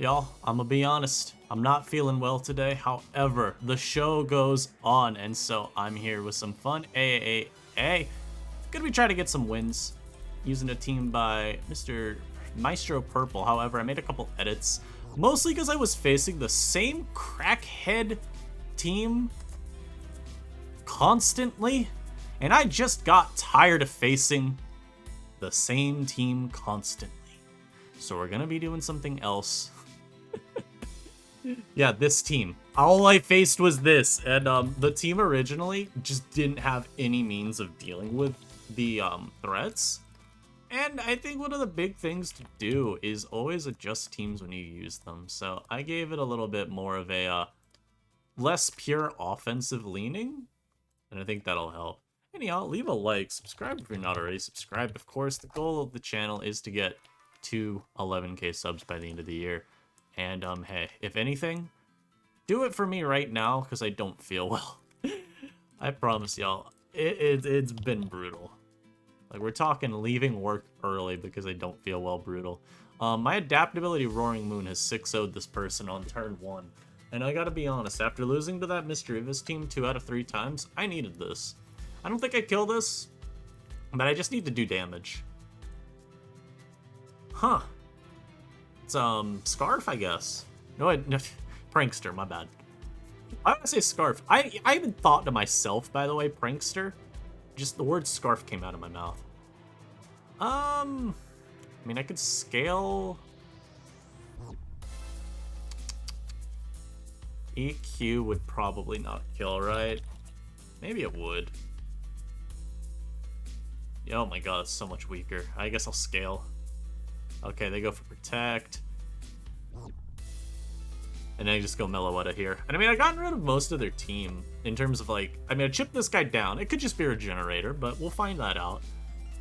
Y'all, I'm gonna be honest. I'm not feeling well today. However, the show goes on, and so I'm here with some fun AAA. Gonna be trying to get some wins using a team by Mr. Maestro Purple. However, I made a couple edits, mostly because I was facing the same crackhead team constantly, and I just got tired of facing the same team constantly. So we're gonna be doing something else. Yeah, this team. All I faced was this, and the team originally just didn't have any means of dealing with the threats. And I think one of the big things to do is always adjust teams when you use them. So I gave it a little bit more of a less pure offensive leaning, and I think that'll help. Anyhow, leave a like, subscribe if you're not already subscribed. Of course, the goal of the channel is to get to 11K subs by the end of the year. And, hey, if anything, do it for me right now, because I don't feel well. I promise y'all, it's been brutal. Like, we're talking leaving work early because I don't feel well brutal. My adaptability Roaring Moon has 6-0'd this person on turn 1. And I gotta be honest, after losing to that Mischievous team 2 out of 3 times, I needed this. I don't think I kill this, but I just need to do damage. Huh. It's, Scarf, I guess. No, Prankster, my bad. I want to say Scarf. I even thought to myself, by the way, Prankster. Just the word Scarf came out of my mouth. I mean, I could scale... EQ would probably not kill, right? Maybe it would. Oh my god, it's so much weaker. I guess I'll scale. Okay, they go for Protect. And then I just go Meloetta here. And I mean, I've gotten rid of most of their team in terms of like, I mean, I chipped this guy down. It could just be a Regenerator, but we'll find that out.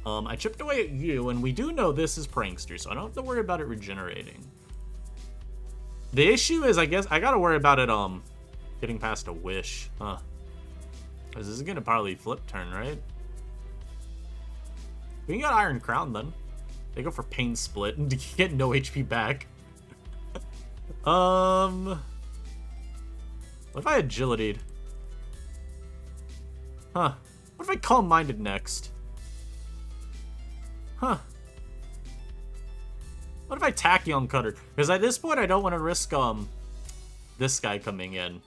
I chipped away at you, and we do know this is Prankster, so I don't have to worry about it regenerating. The issue is, I guess, I gotta worry about it, getting past a Wish. Huh. This is gonna probably flip turn, right? We can get Iron Crown, then. They go for Pain Split and get no HP back. What if I Agility'd? Huh. What if I Calm Minded next? Huh. What if I Tachyon Cutter? Because at this point, I don't want to risk, this guy coming in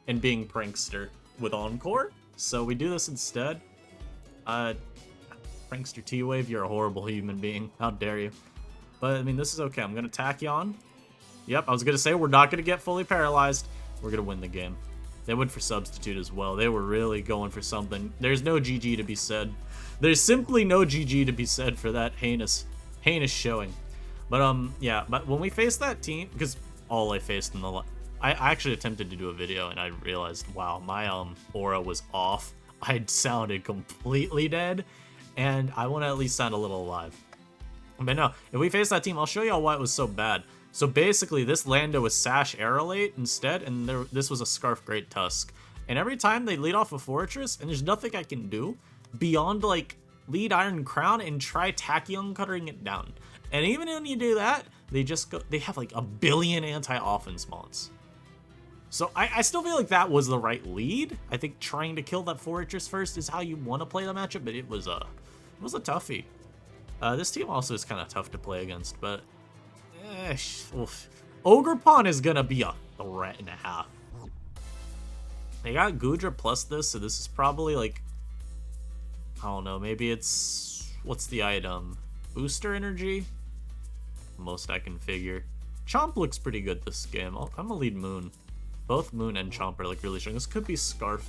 and being Prankster with Encore. So we do this instead. Prankster T-Wave, you're a horrible human being. How dare you? But, I mean, this is okay. I'm going to Tachyon. Yep, I was going to say, we're not going to get fully paralyzed. We're going to win the game. They went for Substitute as well. They were really going for something. There's no GG to be said. There's simply no GG to be said for that heinous showing. But, yeah, but when we faced that team, because all I faced in the... I actually attempted to do a video, and I realized, wow, my, aura was off. I sounded completely dead. And I want to at least sound a little alive. But no, if we face that team, I'll show y'all why it was so bad. So basically, this Lando was Sash Aerolate instead, and this was a Scarf Great Tusk. And every time they lead off a Fortress, and there's nothing I can do beyond, like, lead Iron Crown and try Tachyon Cuttering it down. And even when you do that, they just go, they have, like, a billion anti-offense mons. So I still feel like that was the right lead. I think trying to kill that Fortress first is how you want to play the matchup, but it was a toughie. This team also is kind of tough to play against, but Ogerpon is gonna be a threat and a half. They got Goodra plus this, so this is probably like, I don't know, maybe it's, what's the item? Booster Energy? Most I can figure. Chomp looks pretty good this game. I'm gonna lead Moon. Both Moon and Chomp are like really strong. This could be Scarf.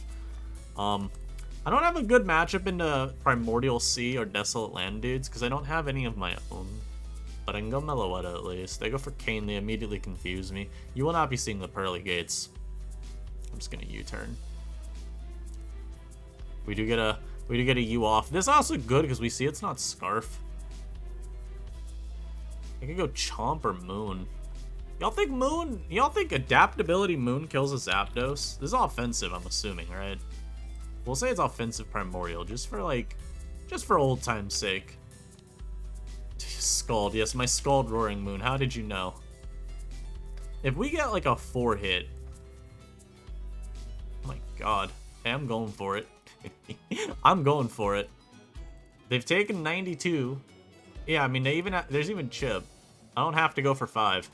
I don't have a good matchup into Primordial Sea or Desolate Land dudes because I don't have any of my own. But I can go Meloetta at least. They go for Kane, they immediately confuse me. You will not be seeing the Pearly Gates. I'm just gonna U-turn. We do get a U off. This is also good because we see it's not Scarf. I could go Chomp or Moon. Y'all think Adaptability Moon kills a Zapdos? This is offensive, I'm assuming, right? We'll say it's offensive Primordial, just for old time's sake. Scald, yes, my Scald Roaring Moon, how did you know? If we get like a 4-hit... Oh my god. Hey, I'm going for it. I'm going for it. They've taken 92. Yeah, I mean, there's even chip. I don't have to go for 5.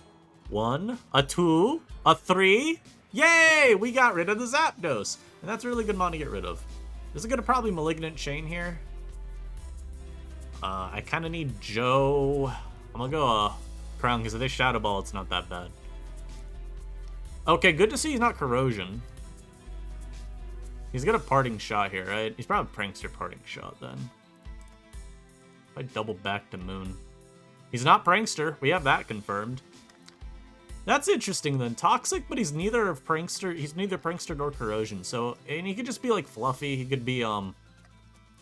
1, a 2, a 3. Yay! We got rid of the Zapdos. And that's a really good mon to get rid of. This is going to probably Malignant Chain here. I kind of need Joe. I'm going to go Crown, because if they Shadow Ball, it's not that bad. Okay, good to see he's not Corrosion. He's got a Parting Shot here, right? He's probably Prankster Parting Shot, then. If I double back to Moon. He's not Prankster. We have that confirmed. That's interesting, then. Toxic, but he's neither Prankster nor Corrosion. So, and he could just be, like, Fluffy. He could be, a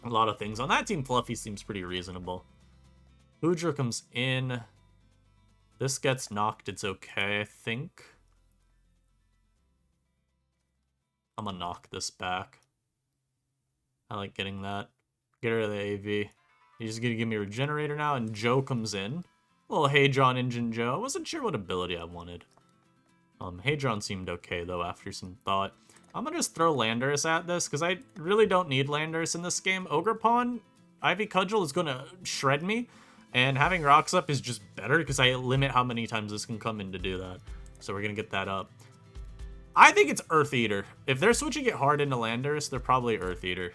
lot of things. On that team, Fluffy seems pretty reasonable. Hoodra comes in. This gets knocked. It's okay, I think. I'm gonna knock this back. I like getting that. Get rid of the AV. He's just gonna give me a Regenerator now, and Joe comes in. Little Hadron Engine Joe. I wasn't sure what ability I wanted. Hadron seemed okay, though, after some thought. I'm gonna just throw Landorus at this, because I really don't need Landorus in this game. Ogerpon, Ivy Cudgel is gonna shred me, and having Rocks up is just better, because I limit how many times this can come in to do that. So we're gonna get that up. I think it's Earth Eater. If they're switching it hard into Landorus, they're probably Earth Eater.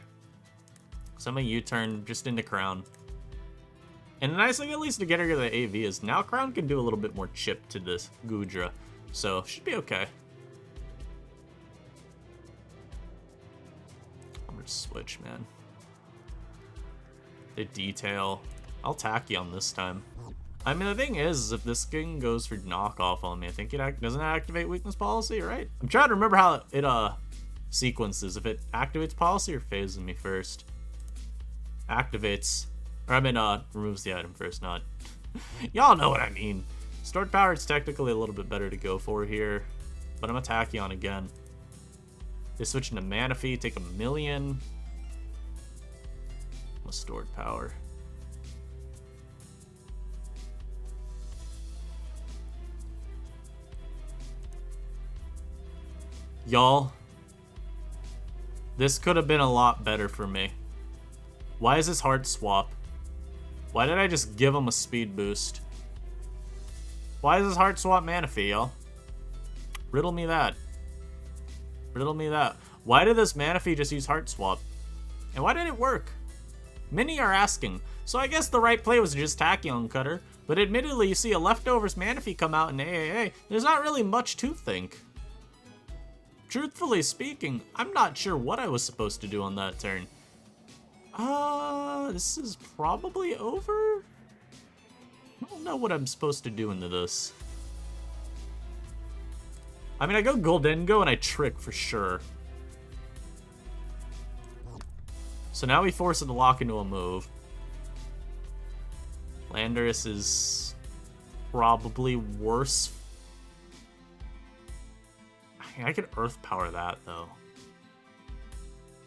So I'm gonna U-turn just into Crown. And the nice thing, at least, to get rid of the AV is now Crown can do a little bit more chip to this Goodra. So, should be okay. I'm gonna switch, man. The Detail. I'll Tachyon this time. I mean, the thing is, if this thing goes for knockoff on me, I think it doesn't activate weakness policy, right? I'm trying to remember how it sequences. If it activates policy or phases me first. Activates. Or I mean, removes the item first, not... Y'all know what I mean. Stored Power is technically a little bit better to go for here. But I'm a Tachyon again. They switch into Manaphy, take 1,000,000. I'm a Stored Power. Y'all, this could have been a lot better for me. Why is this hard swap? Why did I just give him a speed boost? Why is this hard swap Manaphy, y'all? Riddle me that. Riddle me that. Why did this Manaphy just use heart swap? And why did it work? Many are asking. So I guess the right play was just Tachyon Cutter. But admittedly, you see a leftovers Manaphy come out in AAA. There's not really much to think. Truthfully speaking, I'm not sure what I was supposed to do on that turn. This is probably over? I don't know what I'm supposed to do into this. I mean, I go Goldengo and I Trick for sure. So now we force it to lock into a move. Landorus is probably worse. I could Earth Power that, though.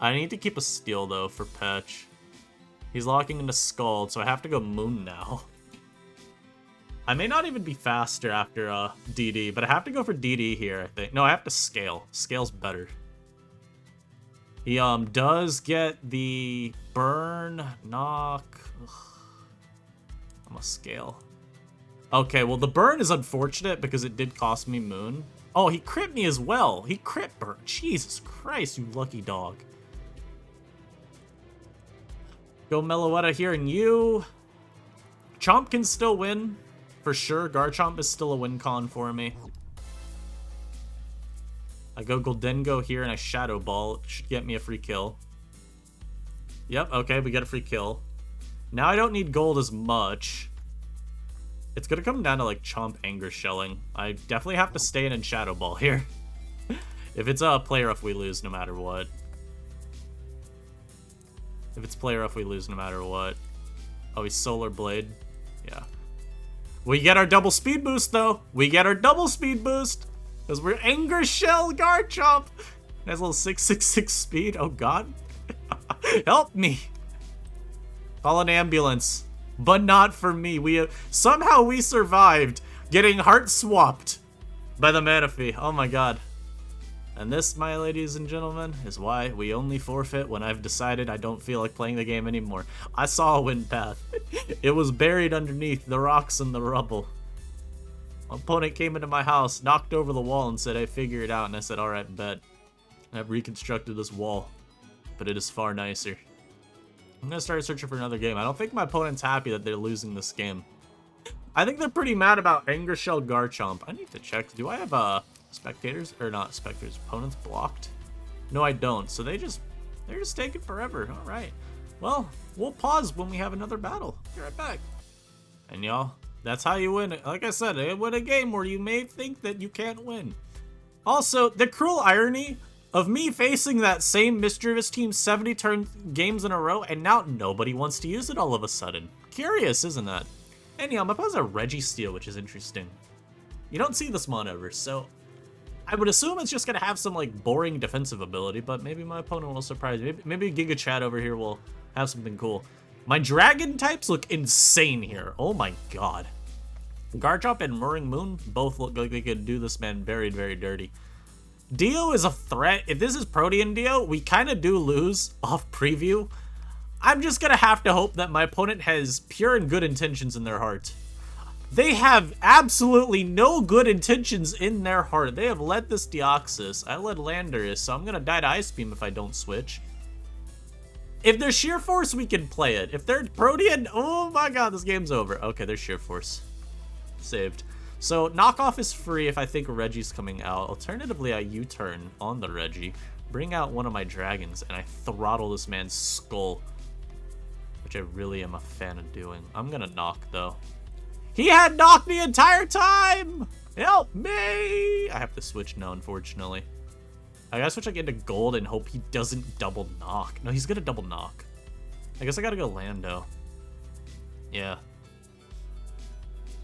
I need to keep a Steel, though, for Petch. He's locking into Scald, so I have to go Moon now. I may not even be faster after DD, but I have to go for DD here, I think. No, I have to Scale. Scale's better. He does get the Burn, Knock. Ugh. I'm a Scale. Okay, well, the Burn is unfortunate because it did cost me Moon. Oh, he crit me as well. He crit Burn. Jesus Christ, you lucky dog. Go Meloetta here and you. Chomp can still win, for sure. Garchomp is still a win con for me. I go Goldengo here and I Shadow Ball. It should get me a free kill. Yep, okay, we get a free kill. Now I don't need gold as much. It's gonna come down to, like, Chomp Anger Shelling. I definitely have to stay in and Shadow Ball here. If it's a play rough, we lose no matter what. If it's play rough, we lose no matter what. Oh, he's Solar Blade. Yeah. We get our double speed boost, though. We get our double speed boost. Because we're Anger Shell Garchomp. It has a little 666 speed. Oh, God. Help me. Call an ambulance. But not for me. Somehow we survived getting heart swapped by the Manaphy. Oh my god. And this, my ladies and gentlemen, is why we only forfeit when I've decided I don't feel like playing the game anymore. I saw a wind path. It was buried underneath the rocks and the rubble. My opponent came into my house, knocked over the wall, and said, "I figure it out." And I said, "Alright, bet." I've reconstructed this wall, but it is far nicer. I'm gonna start searching for another game. I don't think my opponent's happy that they're losing this game. I think they're pretty mad about Anger Shell Garchomp. I need to check. Do I have spectators or not spectators? Opponents blocked? No, I don't. So they're just taking forever. All right. Well, we'll pause when we have another battle. Be right back. And y'all, that's how you win. Like I said, I win a game where you may think that you can't win. Also, the cruel irony of me facing that same mischievous team 70 games in a row, and now nobody wants to use it all of a sudden. Curious, isn't that? Anyhow, my opponent's a Registeel, which is interesting. You don't see this mon ever, so I would assume it's just gonna have some like boring defensive ability, but maybe my opponent will surprise me. Maybe Giga Chad over here will have something cool. My dragon types look insane here. Oh my god. Garchomp and Murring Moon both look like they could do this man very, very dirty. Dio is a threat. If this is Protean Dio, we kind of do lose off preview. I'm just gonna have to hope that my opponent has pure and good intentions in their heart. They have absolutely no good intentions in their heart. They have led this Deoxys. I led Landorus, so I'm gonna die to Ice Beam if I don't switch. If they're Sheer Force, we can play it. If they're Protean, oh my god, this game's over. Okay, they're Sheer Force. Saved. So, knockoff is free if I think Reggie's coming out. Alternatively, I U-turn on the Reggie, bring out one of my dragons, and I throttle this man's skull, which I really am a fan of doing. I'm gonna knock, though. He had knocked the entire time! Help me! I have to switch now, unfortunately. I gotta switch like into gold and hope he doesn't double knock. No, he's gonna double knock. I guess I gotta go Lando. Yeah.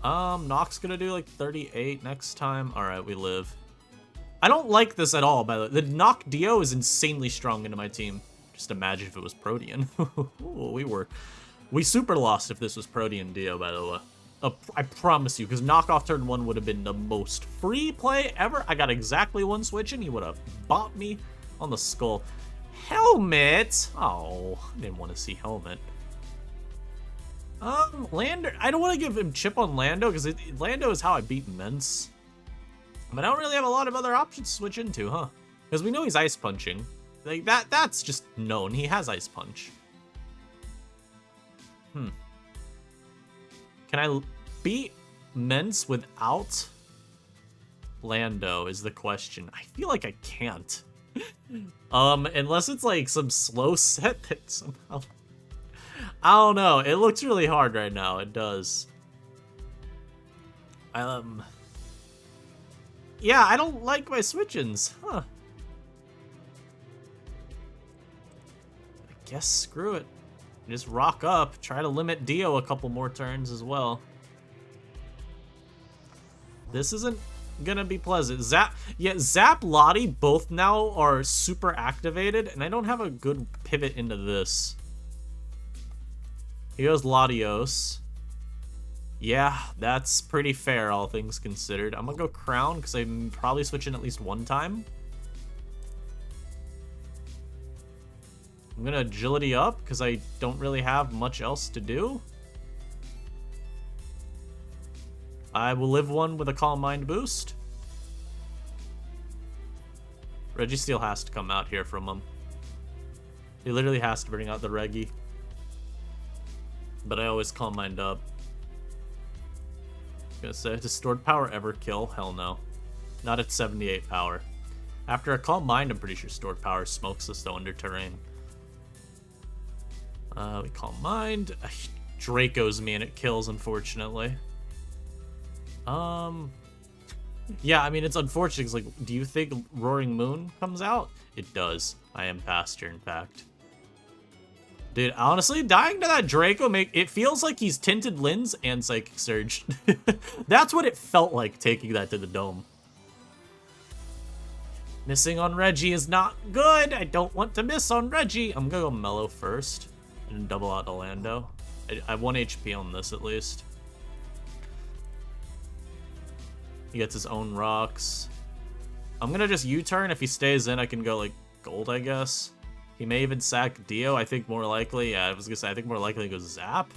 Knock's gonna do like 38 next time. Alright, we live. I don't like this at all, by the way. The Knock Dio is insanely strong into my team. Just imagine if it was Protean. Ooh, we super lost if this was Protean Dio, by the way. I promise you, because knockoff turn 1 would have been the most free play ever. I got exactly one switch and he would have bopped me on the skull. Helmet! Oh, I didn't want to see Helmet. Lando, I don't want to give him chip on Lando, because Lando is how I beat Mence. But I don't really have a lot of other options to switch into, huh? Because we know he's Ice Punching. Like, that's just known. He has Ice Punch. Can I beat Mence without Lando is the question. I feel like I can't. Unless it's like some slow set that somehow... I don't know. It looks really hard right now. It does. Yeah, I don't like my switch-ins. Huh. I guess screw it. Just rock up. Try to limit Dio a couple more turns as well. This isn't gonna be pleasant. Zap Lottie both now are super activated, and I don't have a good pivot into this. He goes Latios. Yeah, that's pretty fair, all things considered. I'm gonna go Crown, because I'm probably switching at least one time. I'm gonna Agility up, because I don't really have much else to do. I will live one with a Calm Mind boost. Registeel has to come out here from him. He literally has to bring out the Reggie. But I always Calm Mind up. Gonna say, does Stored Power ever kill? Hell no. Not at 78 power. After a Calm Mind, I'm pretty sure Stored Power smokes us though under terrain. We Calm Mind. Draco's me and it kills, unfortunately. Yeah, I mean, it's unfortunate. It's like, do you think Roaring Moon comes out? It does. I am faster, in fact. Dude, honestly, dying to that Draco it feels like he's Tinted Lens and Psychic Surge. That's what it felt like taking that to the dome. Missing on Reggie is not good. I don't want to miss on Reggie. I'm gonna go Mellow first and double out to Lando. I have 1 HP on this at least. He gets his own rocks. I'm gonna just U-turn. If he stays in, I can go, like, gold, I guess. He may even sack Dio. I think more likely. Yeah, I was gonna say, I think more likely he goes Zap.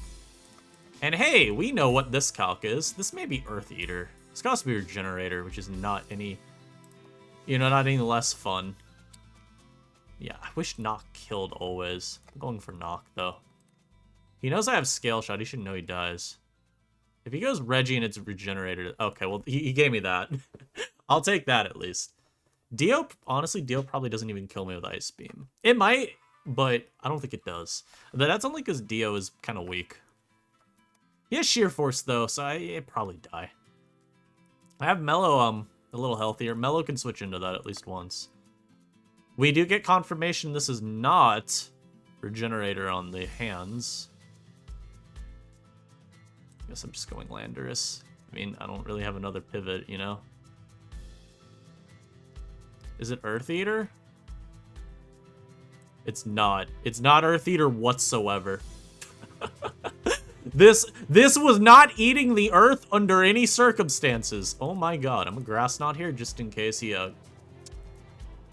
And hey, we know what this calc is. This may be Earth Eater. It's got to be Regenerator, which is not any, you know, not any less fun. Yeah, I wish Knock killed always. I'm going for Knock, though. He knows I have Scale Shot. He should know he dies. If he goes Reggie and it's Regenerator... Okay, well, he gave me that. I'll take that, at least. Dio, honestly, Dio probably doesn't even kill me with Ice Beam. It might, but I don't think it does. That's only because Dio is kind of weak. He has Sheer Force, though, so I'd probably die. I have Mellow a little healthier. Mellow can switch into that at least once. We do get confirmation this is not Regenerator on the hands. I guess I'm just going Landorus. I mean, I don't really have another pivot, you know? Is it Earth Eater? It's not. It's not Earth Eater whatsoever. This was not eating the earth under any circumstances. Oh my god, I'm a Grass Knot here just in case he, Dude,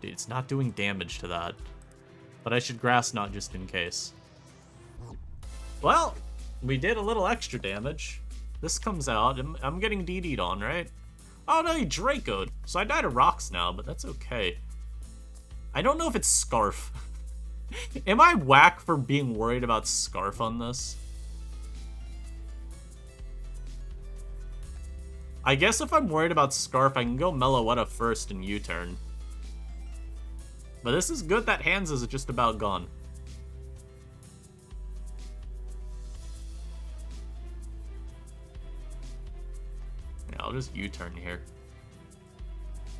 it's not doing damage to that. But I should Grass Knot just in case. Well, we did a little extra damage. This comes out. I'm getting DD'd on, right? Oh no, he Draco'd. So I died of rocks now, but that's okay. I don't know if it's Scarf. Am I whack for being worried about Scarf on this? I guess if I'm worried about Scarf, I can go Meloetta first and U-turn. But this is good that Hands is just about gone. Yeah, I'll just U-turn here.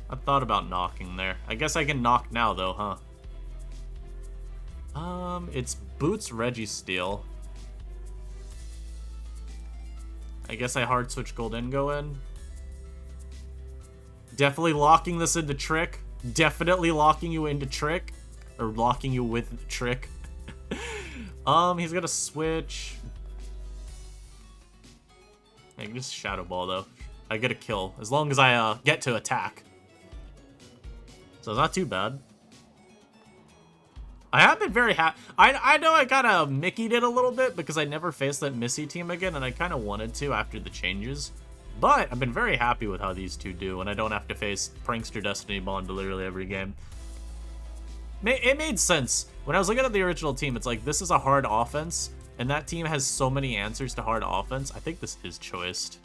I thought about knocking there. I guess I can knock now, though, huh? It's Boots Registeel. I guess I hard switch Goldengo in. Definitely locking this into Trick. Definitely locking you into Trick. Or locking you with Trick. He's gonna switch. I can just Shadow Ball, though. I get a kill. As long as I get to attack. So it's not too bad. I have been very happy. I know I kind of Mickey'd it a little bit because I never faced that Missy team again, and I kind of wanted to after the changes. But I've been very happy with how these two do, and I don't have to face Prankster Destiny Bond literally every game. It made sense. When I was looking at the original team, it's like, this is a hard offense, and that team has so many answers to hard offense. I think this is choiced.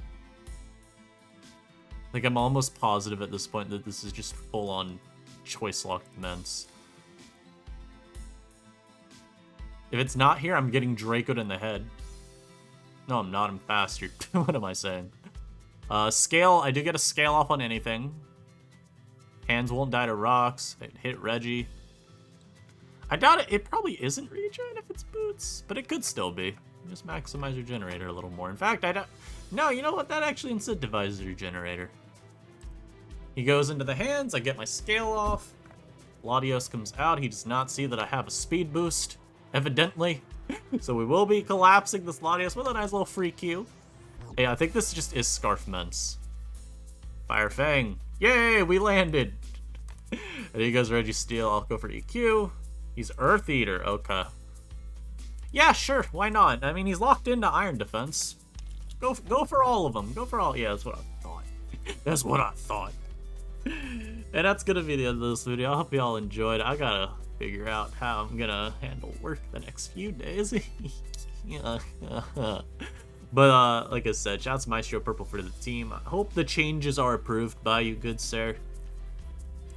Like, I'm almost positive at this point that this is just full-on choice-locked immense. If it's not here, I'm getting Draco'd in the head. No, I'm not. I'm faster. What am I saying? Scale. I do get a scale off on anything. Hands won't die to rocks. It hit Reggie. I doubt it. It probably isn't regen if it's Boots, but it could still be. Just maximize your generator a little more. In fact, I don't... No, you know what? That actually incentivizes your generator. He goes into the hands. I get my scale off. Latios comes out. He does not see that I have a speed boost. Evidently. So we will be collapsing this Latios with a nice little free Q. Yeah, I think this just is Scarf Mence. Fire Fang. Yay, we landed. And he goes Registeel. I'll go for EQ. He's Earth Eater. Okay. Yeah, sure. Why not? I mean, he's locked into Iron Defense. Go for all of them. Go for all. Yeah, that's what I thought. That's what I thought. And that's going to be the end of this video. I hope you all enjoyed. I got to figure out how I'm gonna handle work the next few days. But like I said, shouts to Maestro Purple for the team. I hope the changes are approved by you, good sir.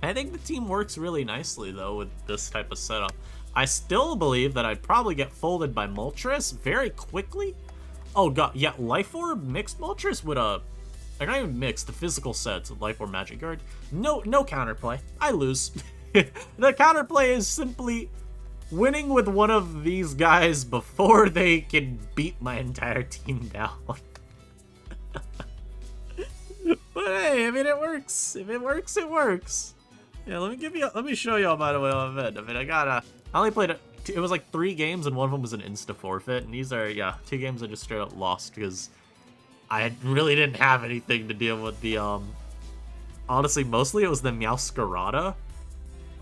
I think the team works really nicely though with this type of setup. I still believe that I'd probably get folded by Moltres very quickly. Oh god, yeah, Life Orb mixed Moltres would they're not even mixed, the physical sets of Life Orb Magic Guard. No counterplay. I lose. The counterplay is simply winning with one of these guys before they can beat my entire team down. But hey, I mean, it works. If it works, it works. Yeah, let me show y'all, by the way, on event. I mean, I only played it was like 3 games, and one of them was an insta forfeit, and these are, yeah, 2 games I just straight up lost because I really didn't have anything to deal with the honestly, mostly it was the Meowscarada.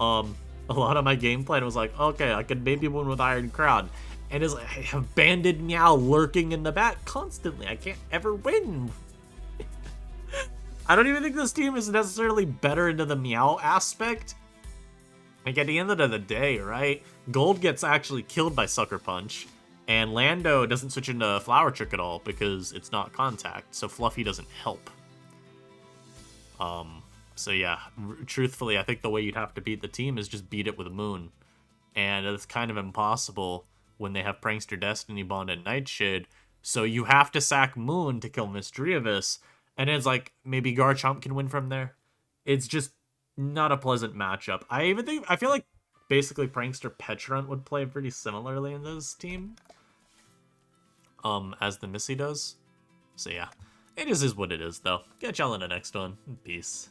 A lot of my game plan was like, okay, I could maybe win with Iron Crown. And it's like, I have Banded Meow lurking in the back constantly. I can't ever win. I don't even think this team is necessarily better into the Meow aspect. Like, at the end of the day, right? Gold gets actually killed by Sucker Punch. And Lando doesn't switch into Flower Trick at all because it's not contact. So Fluffy doesn't help. So yeah, truthfully, I think the way you'd have to beat the team is just beat it with Moon. And it's kind of impossible when they have Prankster Destiny Bond and Nightshade. So you have to sack Moon to kill Misdreavus. And it's like, maybe Garchomp can win from there. It's just not a pleasant matchup. I feel like basically Prankster Petrant would play pretty similarly in this team. As the Missy does. So yeah, it is what it is though. Catch y'all in the next one. Peace.